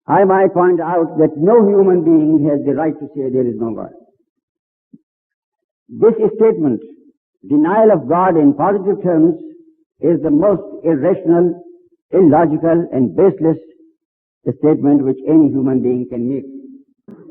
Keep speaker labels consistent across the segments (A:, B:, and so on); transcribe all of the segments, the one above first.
A: I might point out that no human being has the right to say there is no God. This statement, denial of God in positive terms, is the most irrational, illogical and baseless statement which any human being can make.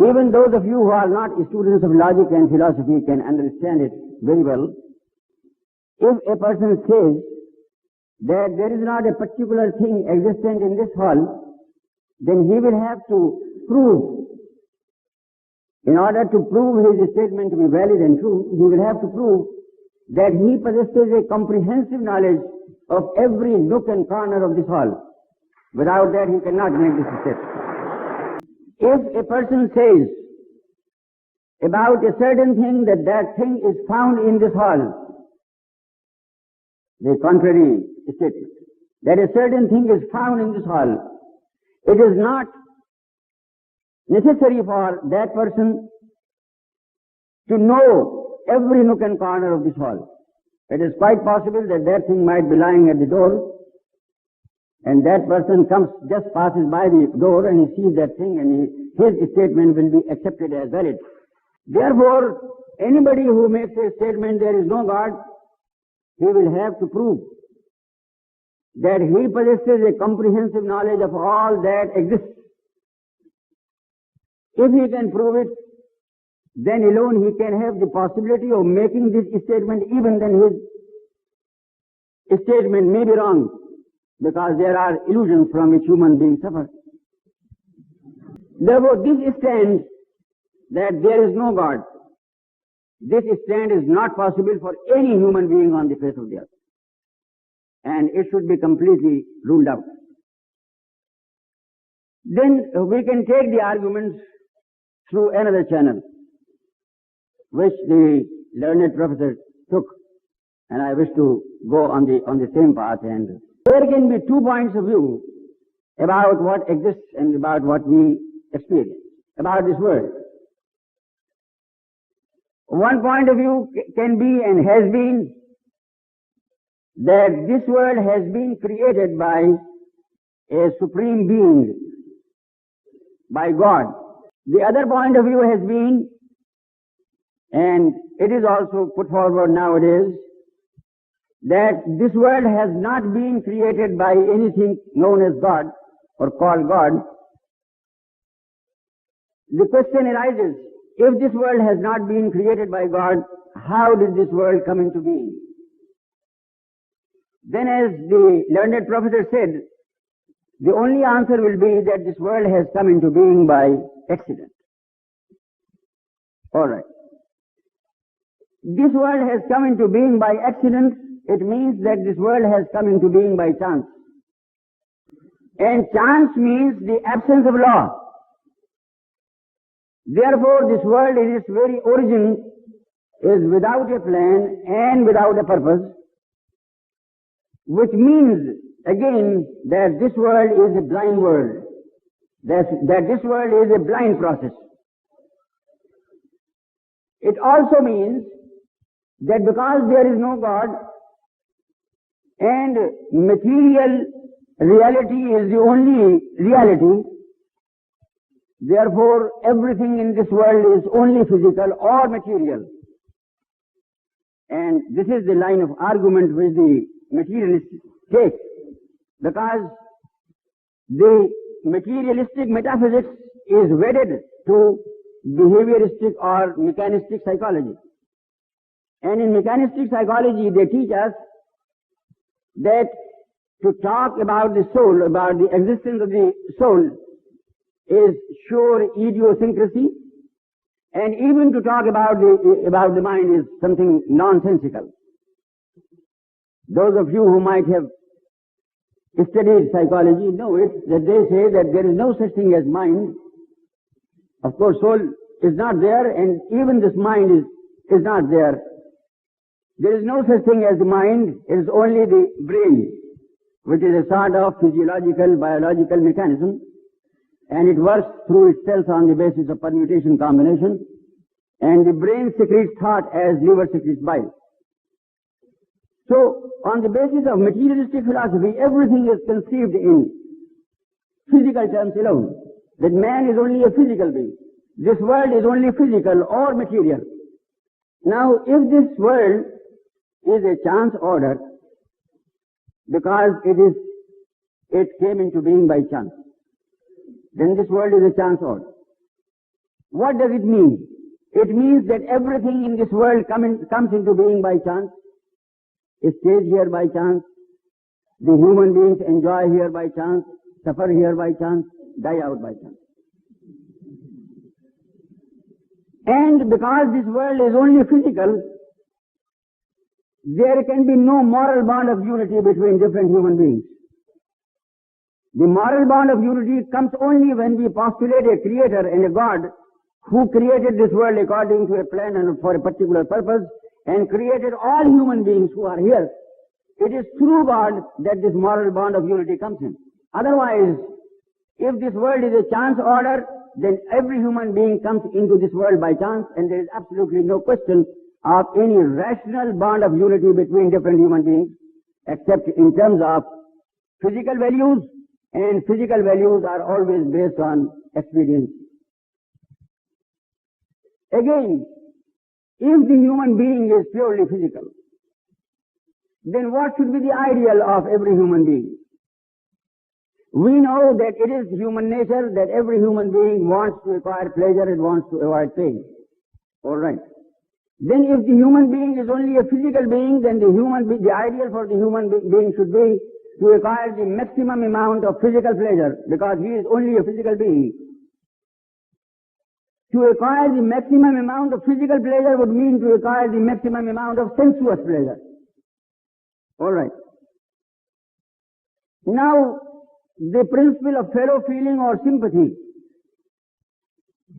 A: Even those of you who are not students of logic and philosophy can understand it very well. If a person says that there is not a particular thing existent in this hall, then he will have to prove, in order to prove his statement to be valid and true, he will have to prove that he possesses a comprehensive knowledge of every nook and corner of this hall. Without that, he cannot make this statement. If a person says about a certain thing that that thing is found in this hall, the contrary statement, that a certain thing is found in this hall, it is not necessary for that person to know every nook and corner of this hall. It is quite possible that that thing might be lying at the door, and that person just passes by the door and he sees that thing, and his statement will be accepted as valid. Therefore, anybody who makes a statement there is no God, he will have to prove that he possesses a comprehensive knowledge of all that exists. If he can prove it, then alone he can have the possibility of making this statement, even then his statement may be wrong, because there are illusions from which human beings suffer. Therefore, this stand that there is no God, this stand is not possible for any human being on the face of the earth. And it should be completely ruled out. Then we can take the arguments through another channel, which the learned professor took, and I wish to go on the same path. And there can be 2 points of view about what exists and about what we experience, about this world. One point of view can be and has been that this world has been created by a supreme being, by God. The other point of view has been, and it is also put forward nowadays, that this world has not been created by anything known as God or called God. The question arises, if this world has not been created by God, how did this world come into being? Then, as the learned professor said, the only answer will be that this world has come into being by accident. All right. This world has come into being by accident. It means that this world has come into being by chance. And chance means the absence of law. Therefore, this world in its very origin is without a plan and without a purpose, which means, again, that this world is a blind world, that this world is a blind process. It also means that because there is no God and material reality is the only reality, therefore everything in this world is only physical or material. And this is the line of argument which the materialists take, because the materialistic metaphysics is wedded to behavioristic or mechanistic psychology. And in mechanistic psychology they teach us that to talk about the soul, about the existence of the soul, is sure idiosyncrasy, and even to talk about the mind is something nonsensical. Those of you who might have studied psychology know it, that they say that there is no such thing as mind. Of course, soul is not there, and even this mind is not there. There is no such thing as the mind. It is only the brain, which is a sort of physiological, biological mechanism, and it works through itself on the basis of permutation combination, and the brain secretes thought as liver secretes bile. So, on the basis of materialistic philosophy, everything is conceived in physical terms alone. that man is only a physical being. This world is only physical or material. Now, if this world is a chance order, because it came into being by chance, then this world is a chance order. What does it mean? It means that everything in this world comes into being by chance. It stays here by chance. The human beings enjoy here by chance, suffer here by chance, die out by chance. And because this world is only physical, there can be no moral bond of unity between different human beings. The moral bond of unity comes only when we postulate a creator and a God who created this world according to a plan and for a particular purpose and created all human beings who are here. It is through God that this moral bond of unity comes in. Otherwise, if this world is a chance order, then every human being comes into this world by chance, and there is absolutely no question of any rational bond of unity between different human beings, except in terms of physical values, and physical values are always based on experience. Again, if the human being is purely physical, then what should be the ideal of every human being? We know that it is human nature that every human being wants to acquire pleasure and wants to avoid pain. All right. Then if the human being is only a physical being, then the ideal for the human being should be to acquire the maximum amount of physical pleasure, because he is only a physical being. To acquire the maximum amount of physical pleasure would mean to acquire the maximum amount of sensuous pleasure. All right. Now, the principle of fellow feeling or sympathy,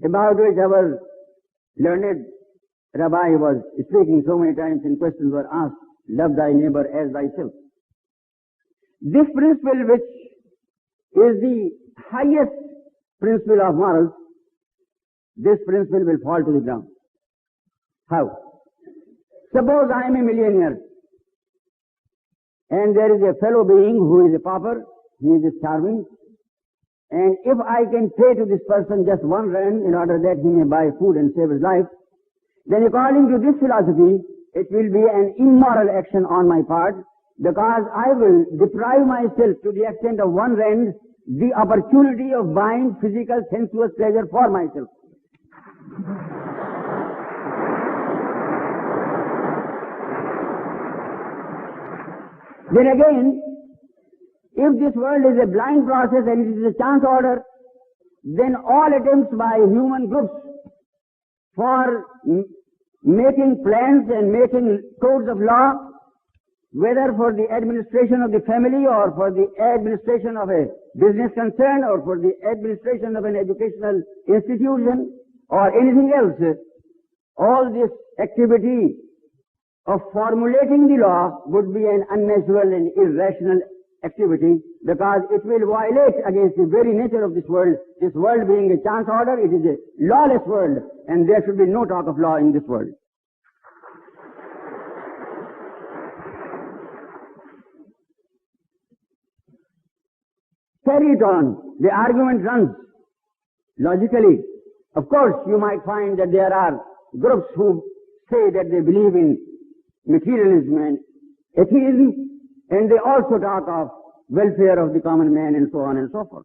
A: about which our learned Rabbi was speaking so many times and questions were asked, love thy neighbor as thyself. This principle, which is the highest principle of morals, this principle will fall to the ground. How? Suppose I am a millionaire and there is a fellow being who is a pauper, he is starving, and if I can pay to this person just 1 rand in order that he may buy food and save his life, then according to this philosophy, it will be an immoral action on my part, because I will deprive myself to the extent of 1 rand the opportunity of buying physical sensuous pleasure for myself. Then again, if this world is a blind process and it is a chance order, then all attempts by human groups for making plans and making codes of law, whether for the administration of the family or for the administration of a business concern or for the administration of an educational institution or anything else, all this activity of formulating the law would be an unnatural and irrational activity, because it will violate against the very nature of this world being a chance order. It is a lawless world, and there should be no talk of law in this world. Carry it on. The argument runs logically. Of course, you might find that there are groups who say that they believe in materialism and atheism, and they also talk of welfare of the common man and so on and so forth.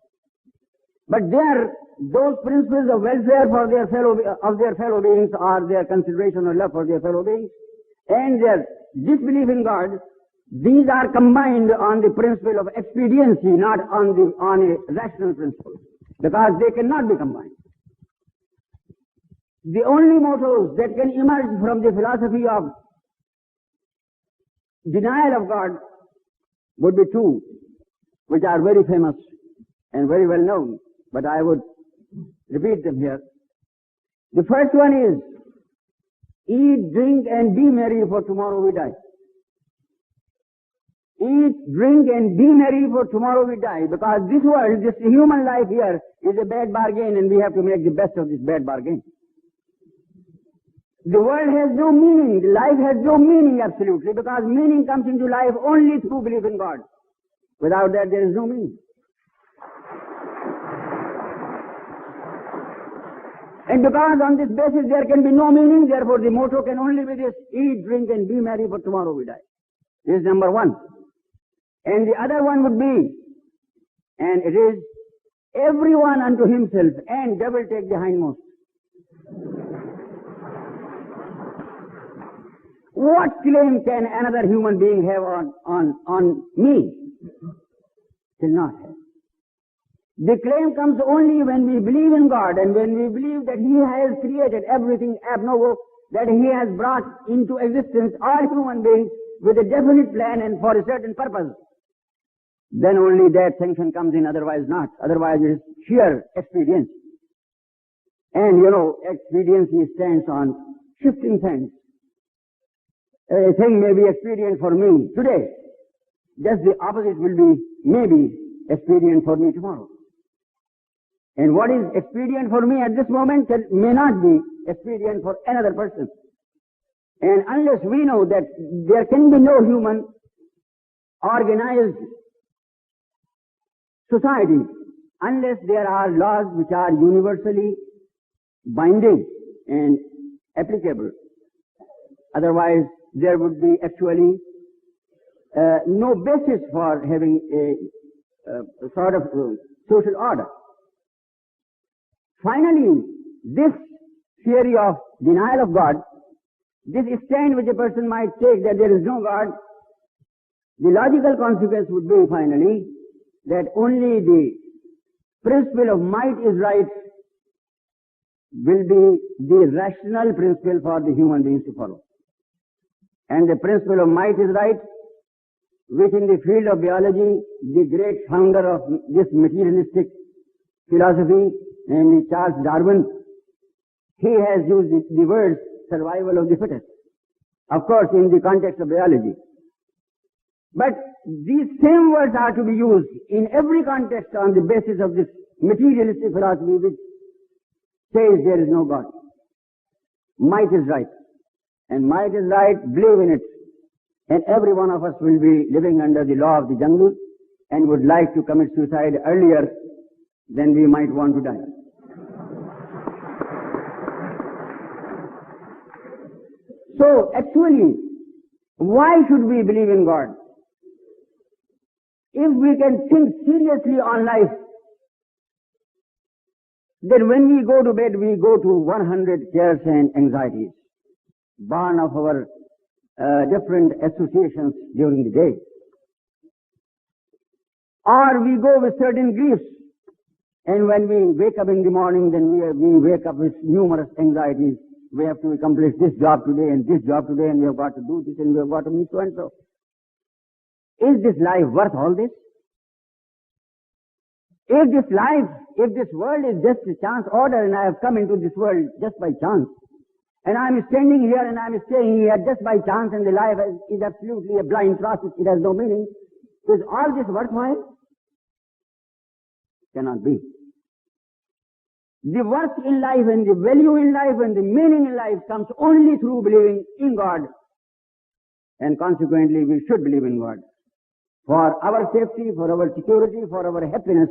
A: But those principles of welfare for their fellow beings, or their consideration or love for their fellow beings, and their disbelief in God, these are combined on the principle of expediency, not on a rational principle, because they cannot be combined. The only mottos that can emerge from the philosophy of denial of God would be 2, which are very famous and very well known, but I would repeat them here. The first one is, eat, drink, and be merry, for tomorrow we die. Eat, drink, and be merry, for tomorrow we die, because this world, this human life here, is a bad bargain, and we have to make the best of this bad bargain. The world has no meaning. Life has no meaning, absolutely, because meaning comes into life only through belief in God. Without that, there is no meaning. And because on this basis there can be no meaning, therefore the motto can only be this: eat, drink and be merry, for tomorrow we die. This is number one. And the other one would be, and it is, everyone unto himself, and devil take the hindmost. What claim can another human being have on me? Will not have. The claim comes only when we believe in God, and when we believe that He has created everything ab novo, that He has brought into existence all human beings with a definite plan and for a certain purpose. Then only that sanction comes in, otherwise not. Otherwise it is sheer expedience. And expediency stands on shifting sands. A thing may be expedient for me today. Just the opposite will be maybe expedient for me tomorrow. And what is expedient for me at this moment may not be expedient for another person. And unless we know that there can be no human organized society, unless there are laws which are universally binding and applicable, otherwise there would be actually no basis for having a sort of social order. Finally, this theory of denial of God, this stand which a person might take that there is no God, the logical consequence would be finally that only the principle of might is right will be the rational principle for the human beings to follow. And the principle of might is right, which in the field of biology, the great founder of this materialistic philosophy, namely Charles Darwin, he has used the words survival of the fittest. Of course, in the context of biology. But these same words are to be used in every context on the basis of this materialistic philosophy which says there is no God. Might is right. And might is right, believe in it. And every one of us will be living under the law of the jungle and would like to commit suicide earlier than we might want to die. So, actually, why should we believe in God? If we can think seriously on life, then when we go to bed, we go to 100 cares and anxieties, born of our different associations during the day. Or we go with certain griefs, and when we wake up in the morning, then we wake up with numerous anxieties. We have to accomplish this job today and this job today, and we have got to do this and we have got to meet so and so. Is this life worth all this? If this life, if this world is just a chance order and I have come into this world just by chance, and I am standing here and I am staying here just by chance, and the life is absolutely a blind process, it has no meaning, is all this worthwhile? Cannot be. The worth in life and the value in life and the meaning in life comes only through believing in God. And consequently, we should believe in God. For our safety, for our security, for our happiness,